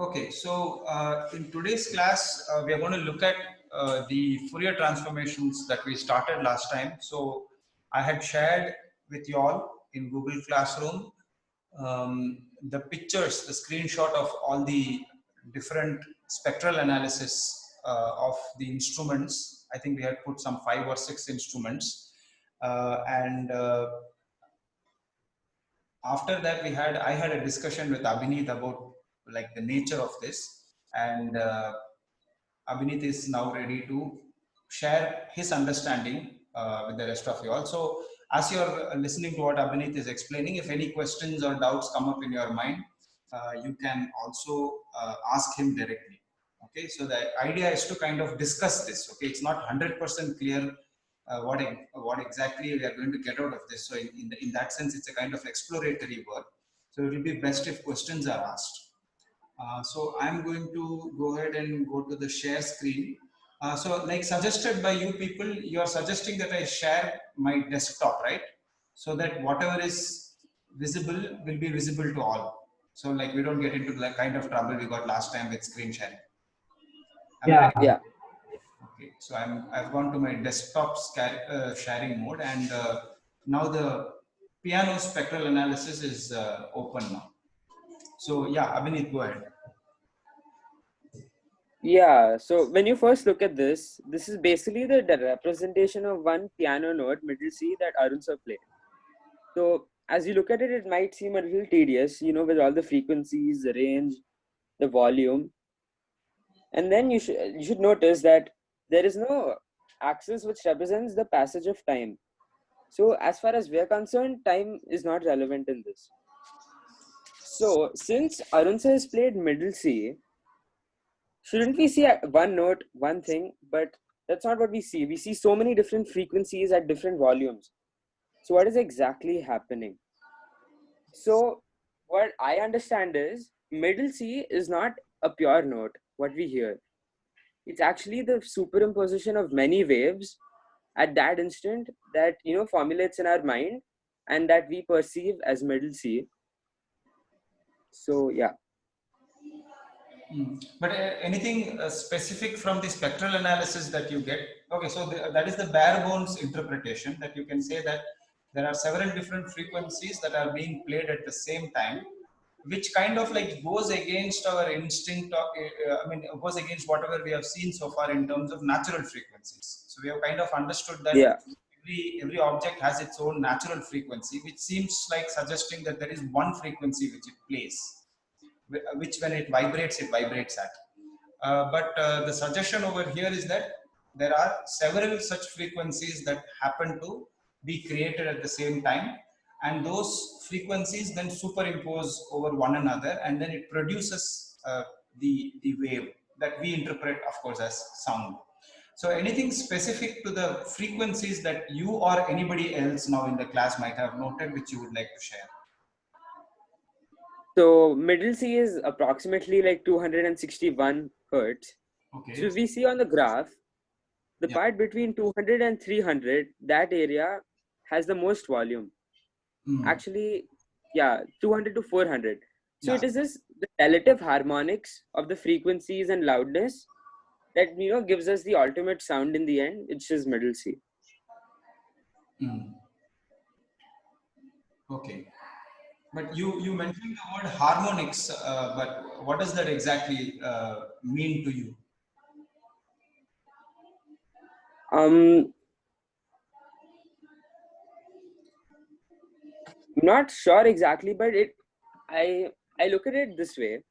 Okay, so in today's class, we are going to look at the Fourier transformations that we started last time. So I had shared with you all in Google Classroom the pictures, the screenshot of all the different spectral analysis of the instruments. I think we had put some 5 or 6 instruments, and after that I had a discussion with Abhinit about like the nature of this, and Abhinit is now ready to share his understanding with the rest of you. Also, as you're listening to what Abhinit is explaining, if any questions or doubts come up in your mind, you can also ask him directly. Okay, so the idea is to kind of discuss this. Okay, it's not 100% clear what exactly we are going to get out of this. So in that sense, it's a kind of exploratory work. So it will be best if questions are asked. So I'm going to go ahead and go to the share screen. So like suggested by you people, you are suggesting that I share my desktop, right? So that whatever is visible will be visible to all. So like we don't get into the kind of trouble we got last time with screen sharing. Am I right? Yeah. Okay, so I've gone to my desktop sharing mode, and now the piano spectral analysis is open now. So yeah, Abhinit, go ahead. Yeah, so when you first look at this is basically the representation of one piano note, middle C, that Arun sir played. So as you look at it, it might seem a little tedious, with all the frequencies, the range, the volume. And then you should notice that there is no axis which represents the passage of time. So as far as we're concerned, time is not relevant in this. So since Arun sir has played middle C, shouldn't we see one note, one thing? But that's not what we see. We see so many different frequencies at different volumes. So what is exactly happening? So what I understand is middle C is not a pure note, what we hear. It's actually the superimposition of many waves at that instant that formulates in our mind and that we perceive as middle C. So yeah. But anything specific from the spectral analysis that you get? Okay, so that is the bare bones interpretation that you can say that there are several different frequencies that are being played at the same time, which kind of like goes against our instinct of, goes against whatever we have seen so far in terms of natural frequencies. So we have kind of understood that Yeah. every object has its own natural frequency, which seems like suggesting that there is one frequency which it plays, which when it vibrates at. But the suggestion over here is that there are several such frequencies that happen to be created at the same time, and those frequencies then superimpose over one another, and then it produces the wave that we interpret, of course, as sound. So anything specific to the frequencies that you or anybody else now in the class might have noted, which you would like to share? So middle C is approximately like 261 hertz. Okay. So if we see on the graph, the Yeah. part between 200 and 300, that area has the most volume. Actually, yeah, 200 to 400. So Yeah. it is this the relative harmonics of the frequencies and loudness that gives us the ultimate sound in the end, which is middle C. Okay. But you mentioned the word harmonics, but what does that exactly mean to you? Um, not sure exactly, but I look at it this way.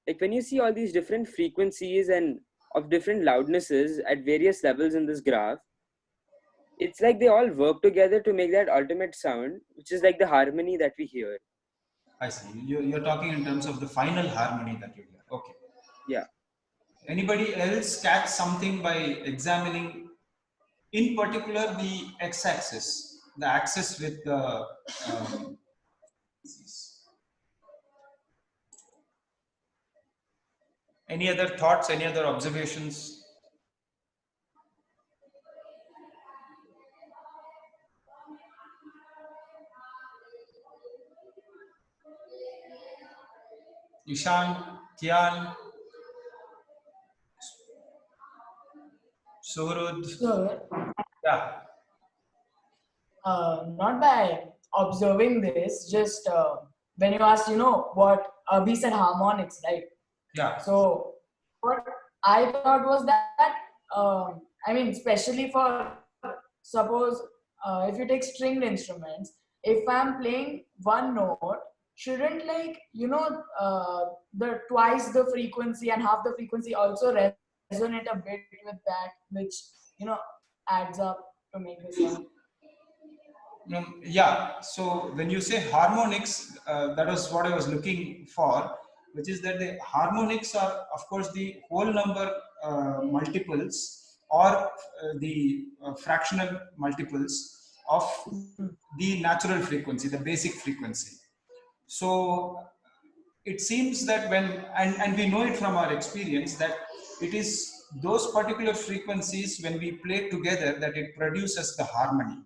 Like when you see all these different frequencies and of different loudnesses at various levels in this graph, it's like they all work together to make that ultimate sound, which is like the harmony that we hear. I see. You're talking in terms of the final harmony that you hear. Okay. Yeah. Anybody else catch something by examining, in particular, the x-axis, the axis with the any other thoughts, any other observations? Ishan? Kian, Suhrud. So, Yeah, not by observing this, just when you asked, what Abhi said harmonics, right? yeah. So, what I thought was that, I mean, especially for suppose if you take stringed instruments, if I'm playing one note, shouldn't like the twice the frequency and half the frequency also resonate a bit with that, which you know adds up to make the sound. Yeah, so when you say harmonics, that was what I was looking for, which is that the harmonics are, of course, the whole number multiples or the fractional multiples of the natural frequency, the basic frequency. So it seems that when, and we know it from our experience, that it is those particular frequencies when we play together that it produces the harmony.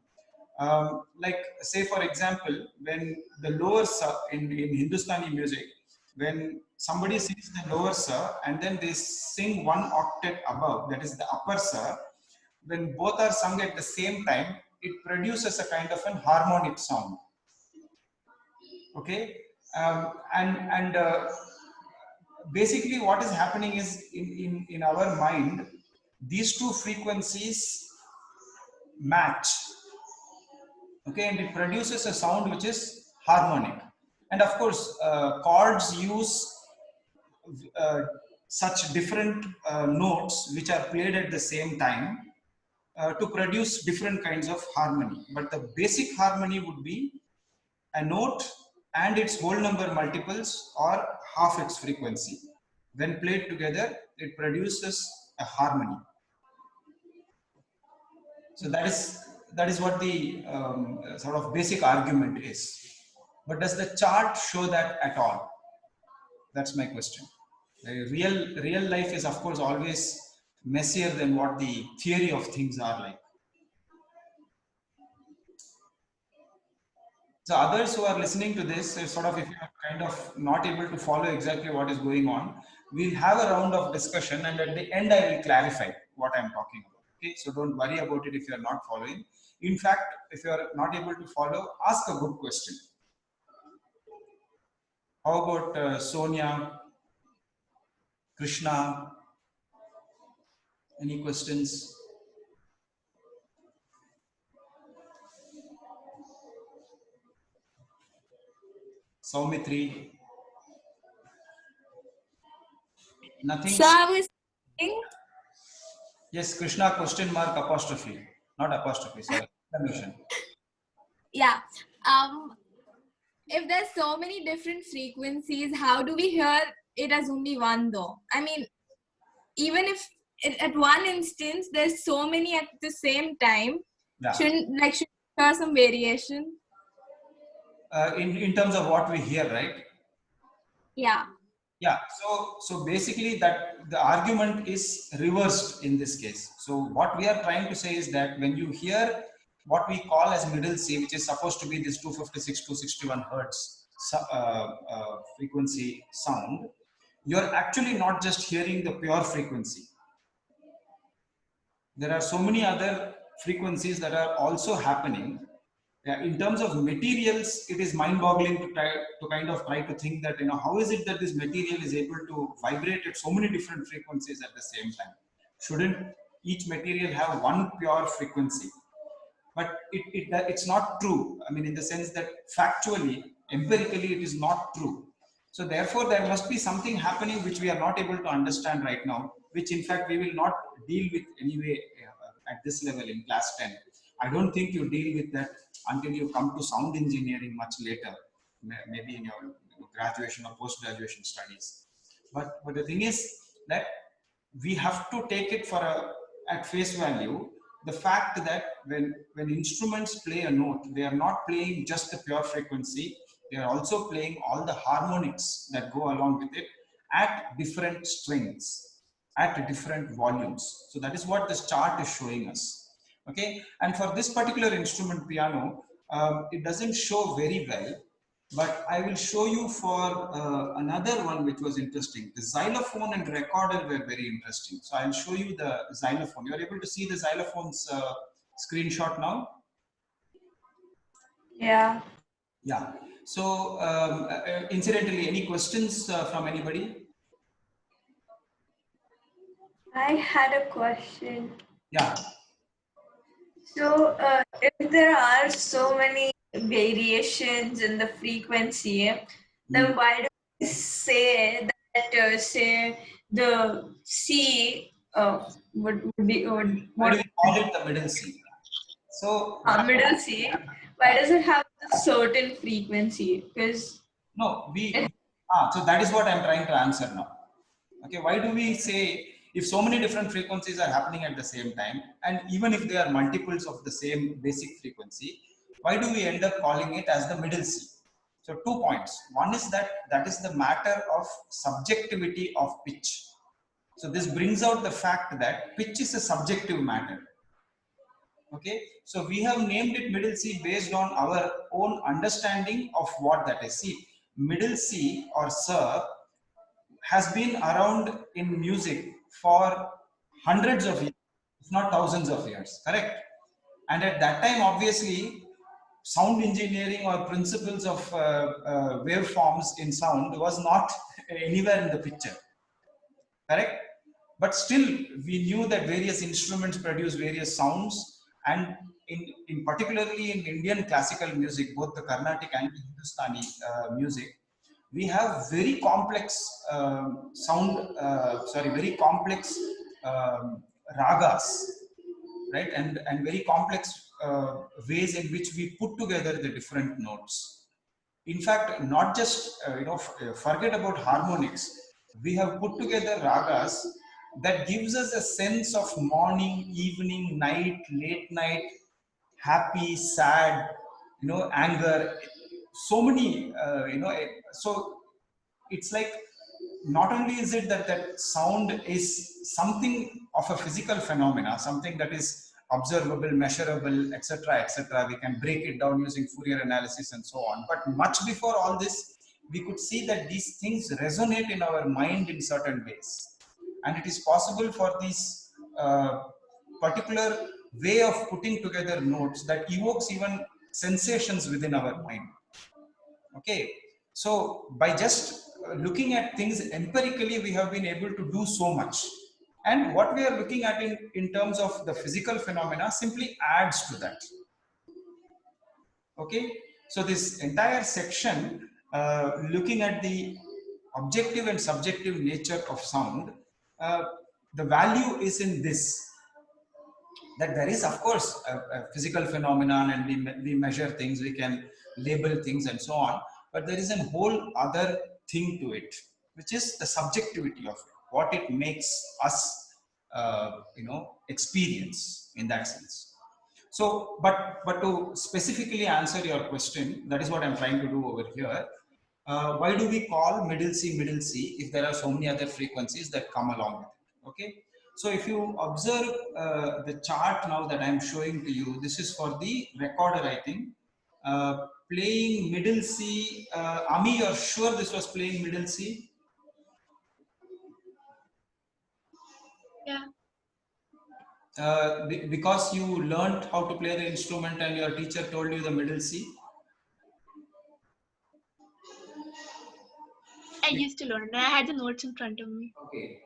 Like say for example, when the lower sa in Hindustani music, when somebody sings the lower sa and then they sing one octave above, that is the upper sa, when both are sung at the same time, it produces a kind of an harmonic sound. Okay, and basically what is happening is in our mind, these two frequencies match. Okay, and it produces a sound which is harmonic. And of course chords use uh, such different notes which are played at the same time to produce different kinds of harmony, but the basic harmony would be a note and its whole number multiples or half its frequency. When played together, it produces a harmony. So that is what the sort of basic argument is. But does the chart show that at all? That's my question. The real life is, of course, always messier than what the theory of things are like. So others who are listening to this, sort of, if you are kind of not able to follow exactly what is going on, we'll have a round of discussion, and at the end I will clarify what I'm talking about. Okay, so don't worry about it if you are not following. In fact, if you are not able to follow, ask a good question. How about Sonia, Krishna? Any questions? Saumitri? Nothing? So I was thinking, Yes, Krishna, question mark, apostrophe. Not apostrophe, sorry. Exclamation. yeah, if there's so many different frequencies, how do we hear it as only one though? I mean, even if at one instance there's so many at the same time, Yeah. should hear some variation? In terms of what we hear, right? Yeah. Yeah, so basically that the argument is reversed in this case. So what we are trying to say is that when you hear what we call as middle C, which is supposed to be this 256, 261 hertz frequency sound, you're actually not just hearing the pure frequency. There are so many other frequencies that are also happening. In terms of materials, it is mind-boggling to kind of try to think that, how is it that this material is able to vibrate at so many different frequencies at the same time? Shouldn't each material have one pure frequency? But it's not true. I mean, in the sense that factually, empirically, it is not true. So therefore, there must be something happening which we are not able to understand right now, which in fact we will not deal with anyway at this level in class 10. I don't think you deal with that until you come to sound engineering much later, maybe in your graduation or post-graduation studies. But the thing is that we have to take it for at face value, the fact that when instruments play a note, they are not playing just the pure frequency, they are also playing all the harmonics that go along with it at different strengths, at different volumes. So that is what this chart is showing us. Okay, and for this particular instrument, piano, it doesn't show very well, But I will show you for another one which was interesting. The xylophone and recorder were very interesting. So I'll show you the xylophone. You are able to see the xylophone's screenshot now? Yeah. Yeah. So incidentally, any questions from anybody? I had a question. Yeah. So, if there are so many variations in the frequency, then why do we say that, say, the C would be, Why do what, we call it the middle C? So middle C, why does it have a certain frequency? Because no, so that is what I'm trying to answer now. Okay, why do we say if so many different frequencies are happening at the same time, and even if they are multiples of the same basic frequency, why do we end up calling it as the middle C? So 2 points. One is that is the matter of subjectivity of pitch. So this brings out the fact that pitch is a subjective matter. Okay, so we have named it middle C based on our own understanding of what that is. See, middle C or sir has been around in music for hundreds of years, if not thousands of years, correct? And at that time, obviously, sound engineering or principles of waveforms in sound was not anywhere in the picture, correct? But still, we knew that various instruments produce various sounds, and in particularly in Indian classical music, both the Carnatic and Hindustani music, we have very complex very complex ragas, right? And very complex ways in which we put together the different notes. In fact, not just forget about harmonics. We have put together ragas that gives us a sense of morning, evening, night, late night, happy, sad, anger. So many, so it's like not only is it that sound is something of a physical phenomena, something that is observable, measurable, etc., etc. We can break it down using Fourier analysis and so on. But much before all this, we could see that these things resonate in our mind in certain ways, and it is possible for these particular way of putting together notes that evokes even sensations within our mind. Okay, so by just looking at things empirically, we have been able to do so much. And what we are looking at in terms of the physical phenomena simply adds to that. Okay, so this entire section looking at the objective and subjective nature of sound, the value is in this, that there is of course a physical phenomenon, and we measure things, we can label things and so on, but there is a whole other thing to it, which is the subjectivity of it, what it makes us experience in that sense. So but to specifically answer your question, that is what I'm trying to do over here. Why do we call middle C if there are so many other frequencies that come along with it? Okay, so if you observe the chart now that I'm showing to you, this is for the recorder, I think. Playing middle C. Ami, you're sure this was playing middle C? Yeah. Because you learned how to play the instrument and your teacher told you the middle C? I used to learn. I had the notes in front of me. Okay.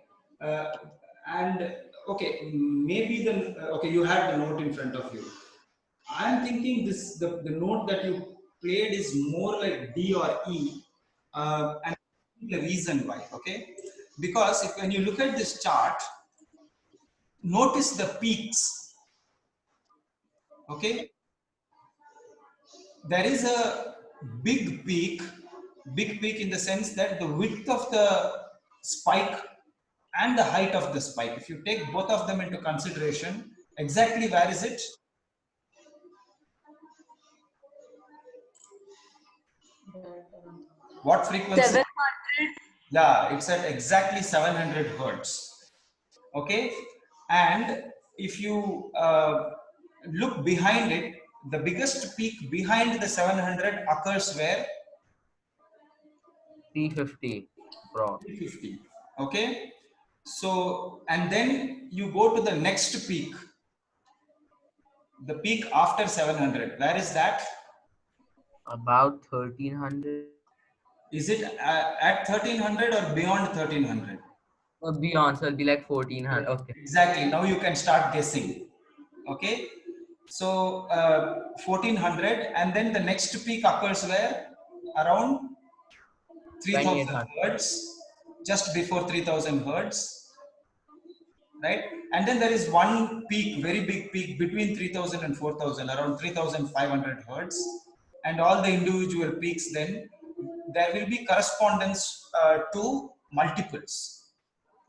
And okay, maybe okay, you had the note in front of you. I'm thinking the note that you played is more like D or E, and the reason why, okay? Because when you look at this chart, notice the peaks, okay? There is a big peak in the sense that the width of the spike and the height of the spike, if you take both of them into consideration, exactly where is it? What frequency? 700. Yeah, it's at exactly 700 hertz. Okay, and if you look behind it, the biggest peak behind the 700 occurs where? 350 bro. 350. Okay. So, and then you go to the next peak, the peak after 700. Where is that? About 1300. Is it at 1300 or beyond 1300? Beyond, so it'll be like 1400. Okay. Exactly. Now you can start guessing. Okay. So 1400, and then the next peak occurs where? Around 3000 2800. hertz, just before 3000 hertz, right? And then there is one peak, very big peak between 3000 and 4000, around 3500 hertz, and all the individual peaks. Then there will be correspondence to multiples.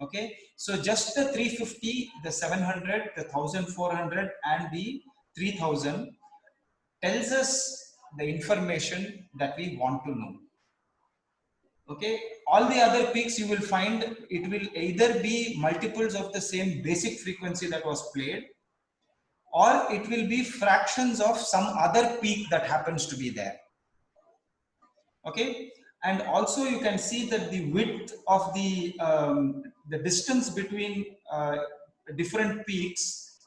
Okay, so just the 350, the 700, the 1400, and the 3000 tells us the information that we want to know. Okay, all the other peaks you will find it will either be multiples of the same basic frequency that was played, or it will be fractions of some other peak that happens to be there. Okay, and also you can see that the width of the distance between different peaks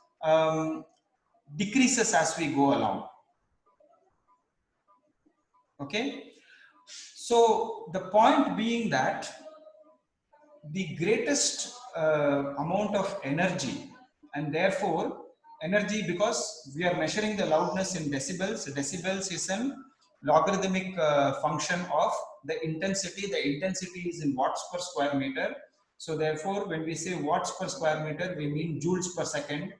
decreases as we go along. Okay, so the point being that the greatest amount of energy, and therefore energy, because we are measuring the loudness in decibels. Decibels is an logarithmic function of the intensity. The intensity is in watts per square meter. So therefore when we say watts per square meter, we mean joules per second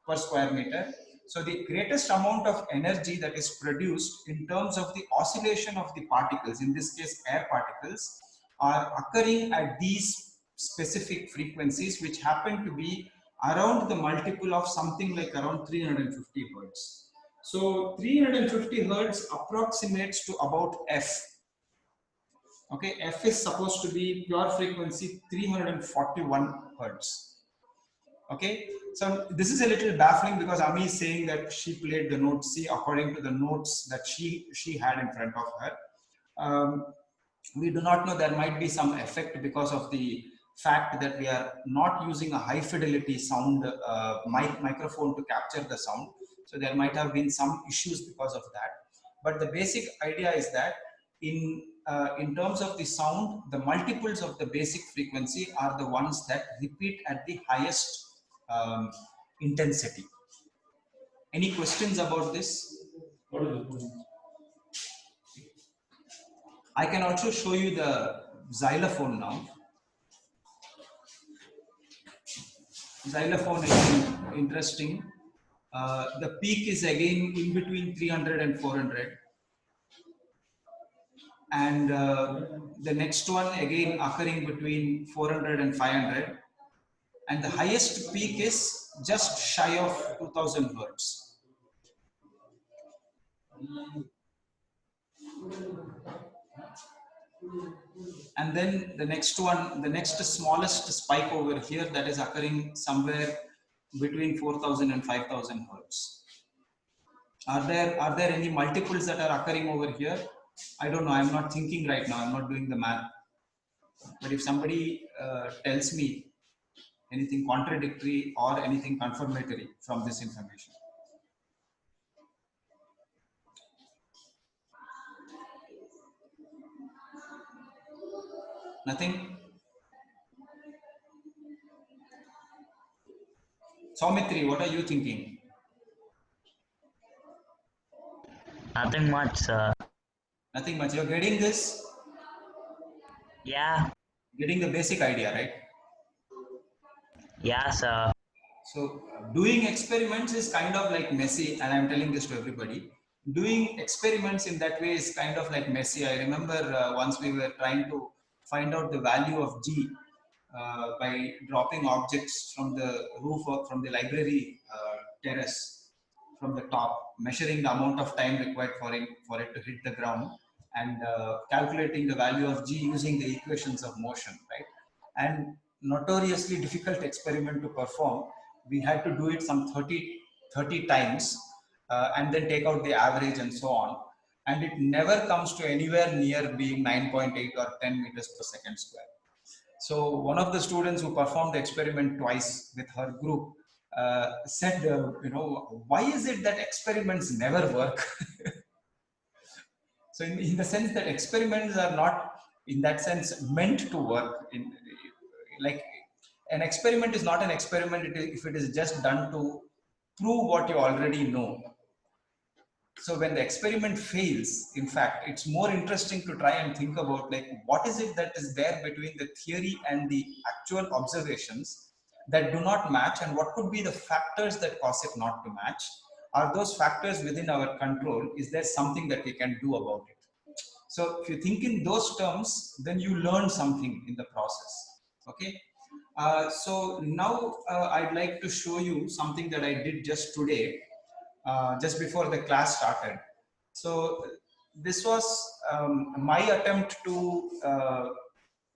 per square meter. So the greatest amount of energy that is produced in terms of the oscillation of the particles, in this case air particles, are occurring at these specific frequencies, which happen to be around the multiple of something like around 350 hertz. So 350 hertz approximates to about F. Okay, F is supposed to be pure frequency 341 hertz. Okay, so this is a little baffling because Ami is saying that she played the note C according to the notes that she had in front of her. We do not know, there might be some effect because of the fact that we are not using a high fidelity sound microphone to capture the sound. So there might have been some issues because of that. But the basic idea is that in terms of the sound, the multiples of the basic frequency are the ones that repeat at the highest intensity. Any questions about this? I can also show you the xylophone now. Xylophone is interesting. The peak is again in between 300 and 400. And the next one again occurring between 400 and 500. And the highest peak is just shy of 2000 hertz. And then the next one, the next smallest spike over here, that is occurring somewhere between 4000 and 5000 hertz. Are there any multiples that are occurring over here? I don't know. I'm not thinking right now. I'm not doing the math. But if somebody tells me anything contradictory or anything confirmatory from this information. Nothing? Saumitri, what are you thinking? Nothing much, sir. Nothing much. You're getting this? Yeah, Getting the basic idea, right? yeah, sir. So doing experiments is kind of like messy, and I'm telling this to everybody. Doing experiments in that way is kind of like messy. I remember once we were trying to find out the value of G by dropping objects from the roof or from the library terrace from the top, measuring the amount of time required for it to hit the ground, and calculating the value of G using the equations of motion, right? And notoriously difficult experiment to perform. We had to do it some 30 times and then take out the average and so on. and it never comes to anywhere near being 9.8 or 10 meters per second square. So one of the students who performed the experiment twice with her group said, why is it that experiments never work? So in the sense that experiments are not, in that sense, meant to work. Like an experiment is not an experiment if it is just done to prove what you already know. So when the experiment fails, in fact, it's more interesting to try and think about like what is it that is there between the theory and the actual observations that do not match, and what could be the factors that cause it not to match. Are those factors within our control? Is there something that we can do about it? So if you think in those terms, then you learn something in the process. Okay. So now I'd like to show you something that I did just today, just before the class started. So this was my attempt to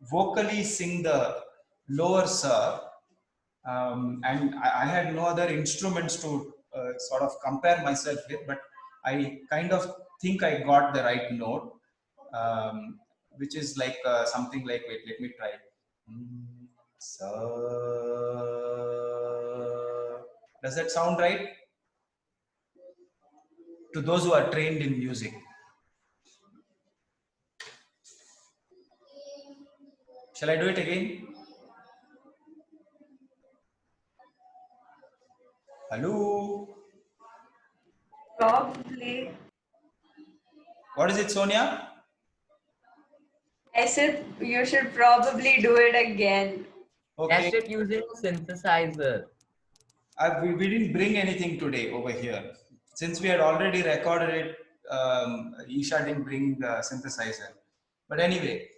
vocally sing the lower sir, and I had no other instruments to sort of compare myself with, but I kind of think I got the right note, which is like something like, wait, let me try. Sa. Does that sound right to those who are trained in music? Shall I do it again? Hello? Probably. What is it, Sonia? I said you should probably do it again. Okay. Test it using synthesizer. We didn't bring anything today over here. Since we had already recorded it, Isha didn't bring the synthesizer. But anyway,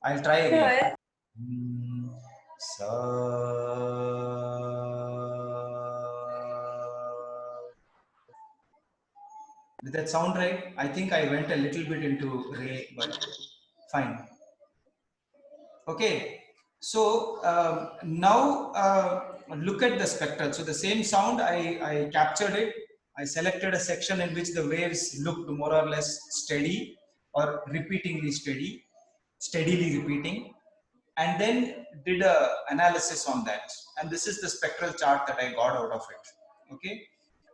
I'll try again. Sure. Sa. Did that sound right? I think I went a little bit into Re, but fine. Okay, so now look at the spectral. So the same sound, I captured it. I selected a section in which the waves looked more or less steady or repeatingly steadily repeating, and then did a analysis on that. And this is the spectral chart that I got out of it. Okay,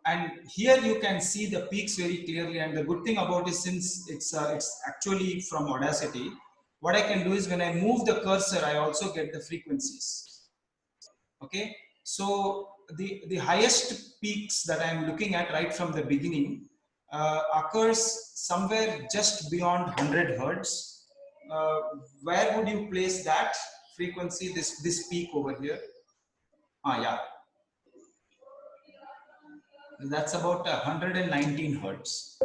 and here you can see the peaks very clearly. And the good thing about it, since it's actually from Audacity, what I can do is when I move the cursor, I also get the frequencies. Okay, so the highest peaks that I'm looking at right from the beginning occurs somewhere just beyond 100 hertz. Where would you place that frequency, this peak over here? Yeah, that's about 119 hertz.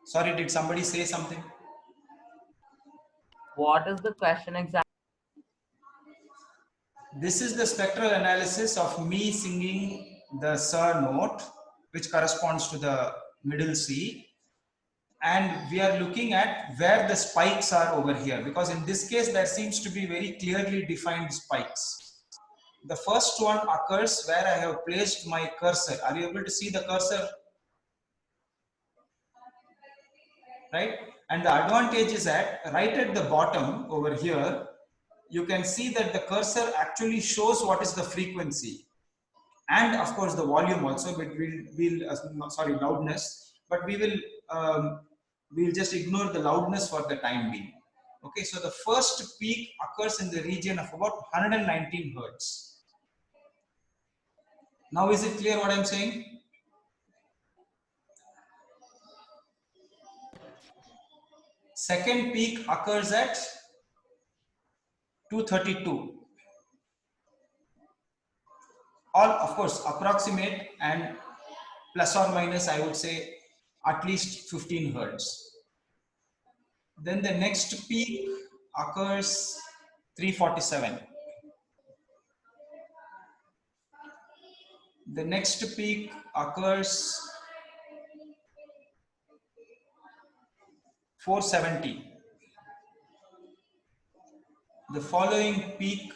Sorry, did somebody say something? What is the question exactly? This is the spectral analysis of me singing the Sa note, which corresponds to the middle C. And we are looking at where the spikes are over here, because in this case, there seems to be very clearly defined spikes. The first one occurs where I have placed my cursor. Are you able to see the cursor? Right? And the advantage is that right at the bottom over here, you can see that the cursor actually shows what is the frequency. And of course the volume also, but sorry, loudness, but we'll just ignore the loudness for the time being. Okay, so the first peak occurs in the region of about 119 hertz. Now is it clear what I'm saying? Second peak occurs at 232. All of course approximate and plus or minus, I would say at least 15 hertz. Then the next peak occurs 347. The next peak occurs 470. The following peak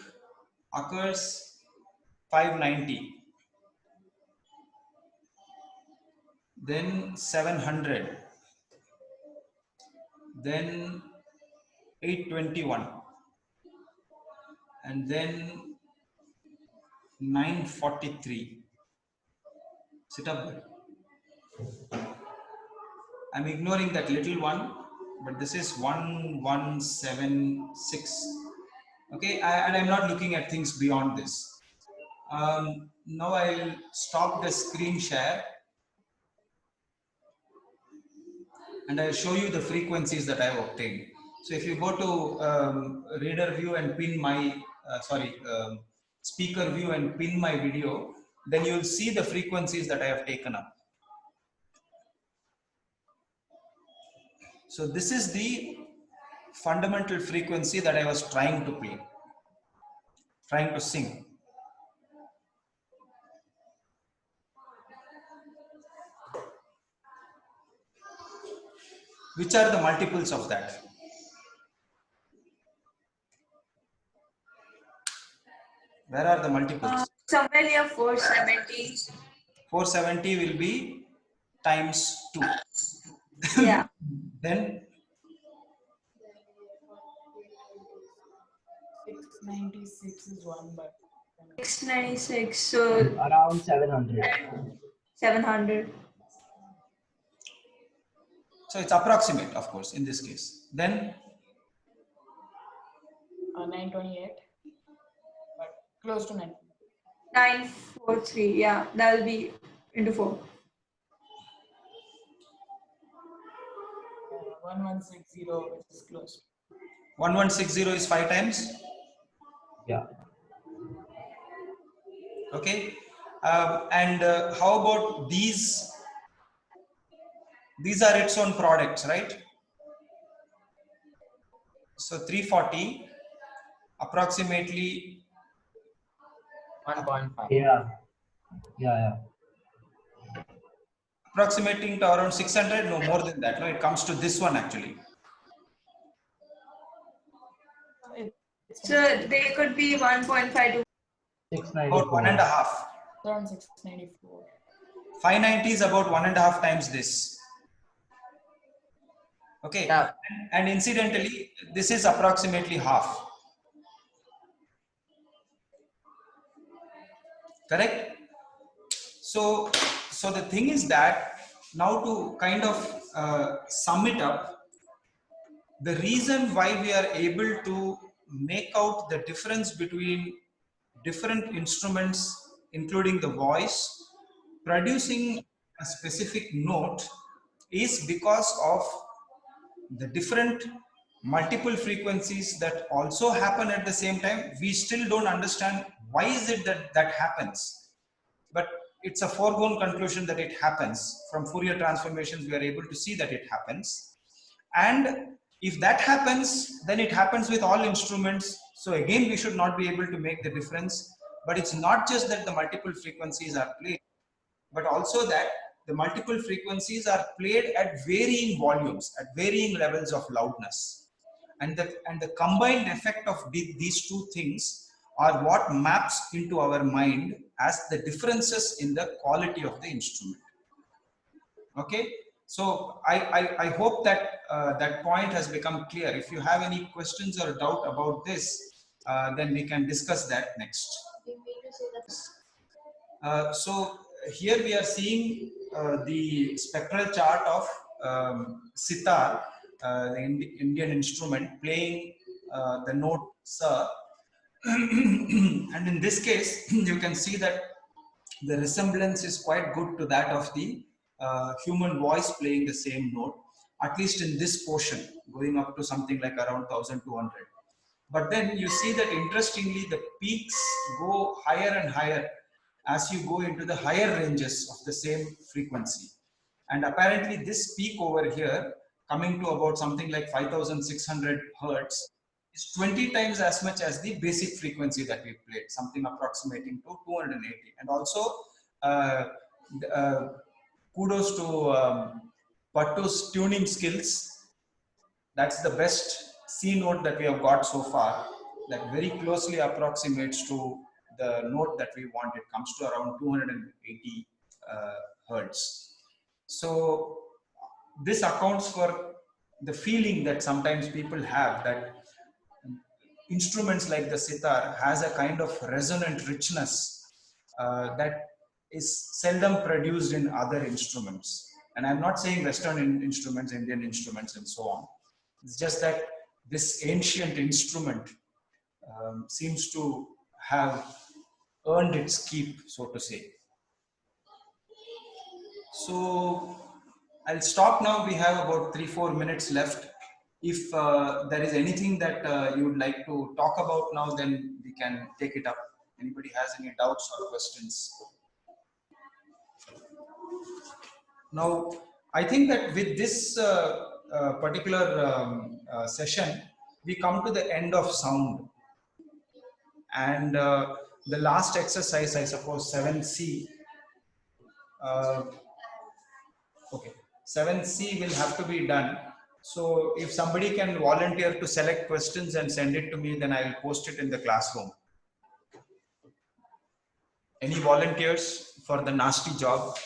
occurs 590. then 700, then 821, and then 943. Sit up there. I'm ignoring that little one, but this is 1176. Okay, and I'm not looking at things beyond this. Now I'll stop the screen share and I'll show you the frequencies that I've obtained. So if you go to reader view and pin my, speaker view and pin my video, then you'll see the frequencies that I have taken up. So this is the fundamental frequency that I was trying to play, trying to sing. Which are the multiples of that? Where are the multiples? Somewhere near 470. 470 will be times 2. Yeah. Then 696 is 1, but 696. So Around 700. 700. so it's approximate, of course, in this case. Then 928, but close to 9. 943. Yeah, that will be into 4. 1160, which is close. 1160 is 5 times. Yeah. Okay. And how about these? These are its own products, right? So 340 approximately 1.5. Yeah. Yeah. approximating to around 600. No more than that. No, it comes to this one actually. So they could be 1.5 to 694. About 1.5. Around 694. 590 is about 1.5 times this. Okay. Yeah. And incidentally, this is approximately half. Correct? So the thing is that now to kind of sum it up, the reason why we are able to make out the difference between different instruments, including the voice, producing a specific note is because of the different multiple frequencies that also happen at the same time. We still don't understand why is it that that happens, but it's a foregone conclusion that it happens. From Fourier transformations, we are able to see that it happens. And if that happens, then it happens with all instruments. So again, we should not be able to make the difference. But it's not just that the multiple frequencies are played, but also that the multiple frequencies are played at varying volumes, at varying levels of loudness. And the combined effect of these two things are what maps into our mind as the differences in the quality of the instrument. Okay, so I hope that that point has become clear. If you have any questions or doubt about this, then we can discuss that next. So here we are seeing the spectral chart of sitar, the Indian instrument, playing the note sa. And in this case, you can see that the resemblance is quite good to that of the human voice playing the same note, at least in this portion, going up to something like around 1200. But then you see that interestingly, the peaks go higher and higher as you go into the higher ranges of the same frequency. And apparently this peak over here, coming to about something like 5600 hertz, is 20 times as much as the basic frequency that we played, something approximating to 280. And also, kudos to Pattu's tuning skills. That's the best C note that we have got so far, that very closely approximates to the note that we want. It comes to around 280 hertz. So this accounts for the feeling that sometimes people have that instruments like the sitar has a kind of resonant richness that is seldom produced in other instruments. And I'm not saying Western instruments, Indian instruments, and so on. It's just that this ancient instrument seems to have earned its keep, so to say. So I'll stop now. We have about 3-4 minutes left. If there is anything that you would like to talk about now, then we can take it up. Anybody has any doubts or questions? Now, I think that with this particular session, we come to the end of sound. And the last exercise, I suppose, 7C. Okay, 7C will have to be done. So if somebody can volunteer to select questions and send it to me, then I will post it in the classroom. Any volunteers for the nasty job?